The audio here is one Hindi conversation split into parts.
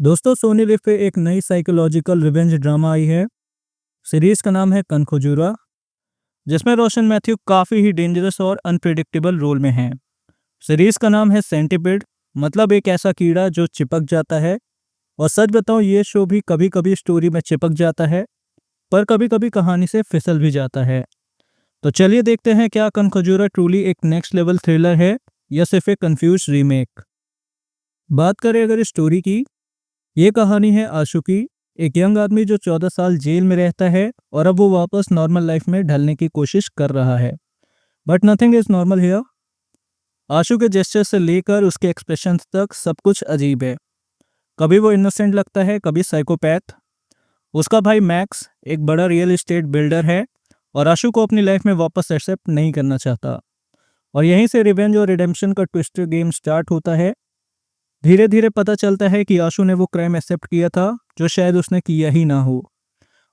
दोस्तों, सोनी लिव पे एक नई साइकोलॉजिकल रिवेंज ड्रामा आई है। सीरीज का नाम है कनखजुरा, जिसमें रोशन मैथ्यू काफ़ी ही डेंजरस और अनप्रिडिक्टेबल रोल में हैं। सीरीज का नाम है सेंटिपिड, मतलब एक ऐसा कीड़ा जो चिपक जाता है। और सच बताऊं, ये शो भी कभी कभी स्टोरी में चिपक जाता है, पर कभी कभी कहानी से फिसल भी जाता है। तो चलिए देखते हैं, क्या कनखजुरा ट्रूली एक नेक्स्ट लेवल थ्रिलर है या सिर्फ एक कंफ्यूज रीमेक। बात करें अगर स्टोरी की, ये कहानी है आशु की, एक यंग आदमी जो 14 साल जेल में रहता है और अब वो वापस नॉर्मल लाइफ में ढलने की कोशिश कर रहा है। But nothing is normal here. Ashu के जेस्चर से लेकर उसके एक्सप्रेशन तक सब कुछ अजीब है। कभी वो इनोसेंट लगता है, कभी साइकोपैथ। उसका भाई मैक्स एक बड़ा रियल एस्टेट बिल्डर है और आशु को अपनी लाइफ में वापस एक्सेप्ट नहीं करना चाहता। और यहीं से रिवेंज और रिडेम्पशन का ट्विस्टेड गेम स्टार्ट होता है। धीरे धीरे पता चलता है कि आशु ने वो क्राइम एक्सेप्ट किया था जो शायद उसने किया ही ना हो,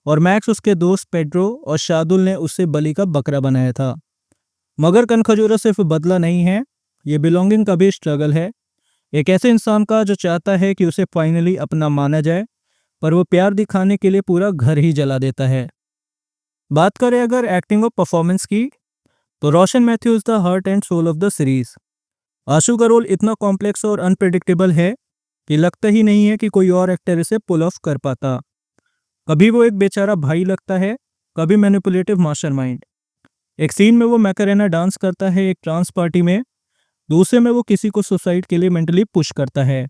और मैक्स उसके दोस्त पेड्रो और शादुल ने उससे बलि का बकरा बनाया था। मगर कनखजुरा सिर्फ बदला नहीं है, ये बिलोंगिंग का भी स्ट्रगल है। एक ऐसे इंसान का जो चाहता है कि उसे फाइनली अपना माना जाए, पर वो प्यार दिखाने के लिए पूरा घर ही जला देता है। बात करें अगर एक्टिंग और परफॉर्मेंस की, तो Roshan Mathew is the heart and soul of the series. Ashu का रोल इतना कॉम्प्लेक्स और अनप्रेडिक्टेबल है कि लगता ही नहीं है कि कोई और एक्टर इसे पुल ऑफ कर पाता। कभी वो एक बेचारा भाई लगता है, कभी मैनिपुलेटिव मास्टरमाइंड। एक सीन में वो मैकरेना डांस करता है एक ट्रांस पार्टी में, दूसरे में वो किसी को सुसाइड के लिए मेंटली पुश करता है।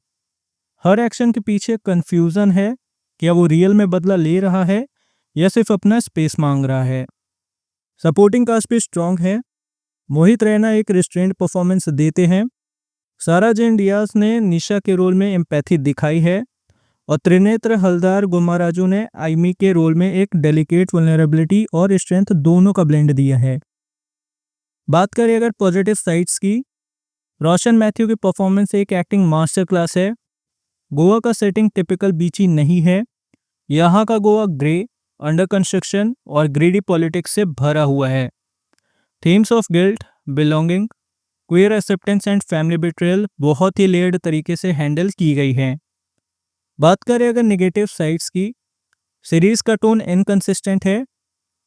हर एक्शन के पीछे कंफ्यूजन है, क्या वो रियल में बदला ले रहा है या सिर्फ अपना स्पेस मांग रहा है। सपोर्टिंग कास्ट भी स्ट्रांग है। मोहित रैना एक रिस्ट्रेंड परफॉर्मेंस देते हैं। सारा जैन डियाज ने निशा के रोल में एम्पैथी दिखाई है, और त्रिनेत्र हलदार गुमाराजू ने आइमी के रोल में एक डेलिकेट वल्नरेबिलिटी और स्ट्रेंथ दोनों का ब्लेंड दिया है। बात करें अगर पॉजिटिव साइड्स की, रोशन मैथ्यू की परफॉर्मेंस एक एक्टिंग मास्टर क्लास है। गोवा का सेटिंग टिपिकल बीची नहीं है। यहाँ का गोवा ग्रे, अंडर कंस्ट्रक्शन और ग्रीडी पॉलिटिक्स से भरा हुआ है। Themes of guilt, belonging, queer acceptance and family betrayal बहुत ही लेयर्ड तरीके से हैंडल की गई हैं। बात करें अगर नेगेटिव साइड्स की, सीरीज का टोन इनकंसिस्टेंट है।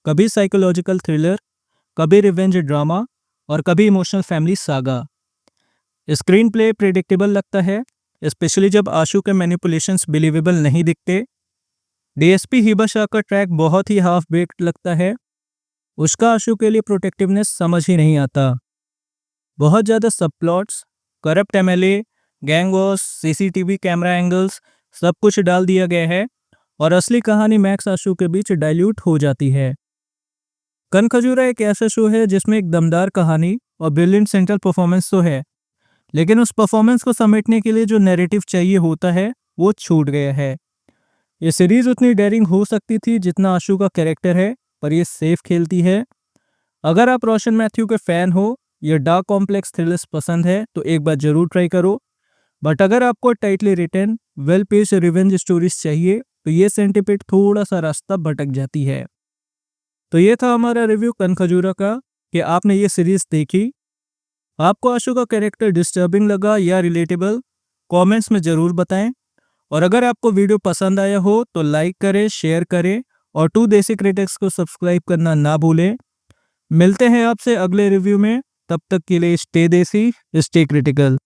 कभी साइकोलॉजिकल थ्रिलर, कभी रिवेंज ड्रामा और कभी emotional family saga. Screen play predictable लगता है, स्पेशली जब आशु के मैनिपुलेशंस बिलीवेबल नहीं दिखते। डीएसपी हिबा शाह का ट्रैक बहुत ही हाफ बेक्ड लगता है। उसका आशु के लिए प्रोटेक्टिवनेस समझ ही नहीं आता। बहुत ज़्यादा subplots, corrupt MLA, gang Wars, CCTV camera angles, सब कुछ डाल दिया गया है और असली कहानी मैक्स आशु के बीच डाइल्यूट हो जाती है। कनखजुरा एक ऐसा शो है जिसमें एक दमदार कहानी और ब्रिलियंट सेंट्रल परफॉर्मेंस तो है, लेकिन उस परफॉर्मेंस को समेटने के लिए जो नैरेटिव चाहिए होता है वो छूट गया है। ये सीरीज उतनी डेयरिंग हो सकती थी जितना आशु का कैरेक्टर है, पर ये सेफ खेलती है। अगर आप रोशन मैथ्यू के फैन हो या डार्क कॉम्प्लेक्स थ्रिलर्स पसंद है तो एक बार जरूर ट्राई करो। बट अगर आपको tightly written well paced revenge stories चाहिए तो ये सेंटिपिड थोड़ा सा रास्ता भटक जाती है। तो ये था हमारा रिव्यू कनखजुरा का, कि आपने ये सीरीज देखी। आपको आशु का कैरेक्टर डिस्टर्बिंग लगा या रिलेटेबल, कमेंट्स में ज़रूर बताएं। और अगर आपको वीडियो पसंद आया हो तो लाइक करें, शेयर करें और टू देसी क्रिटिक्स को सब्सक्राइब करना ना भूलें। मिलते हैं आपसे अगले रिव्यू में, तब तक के लिए स्टे देसी, स्टे क्रिटिकल।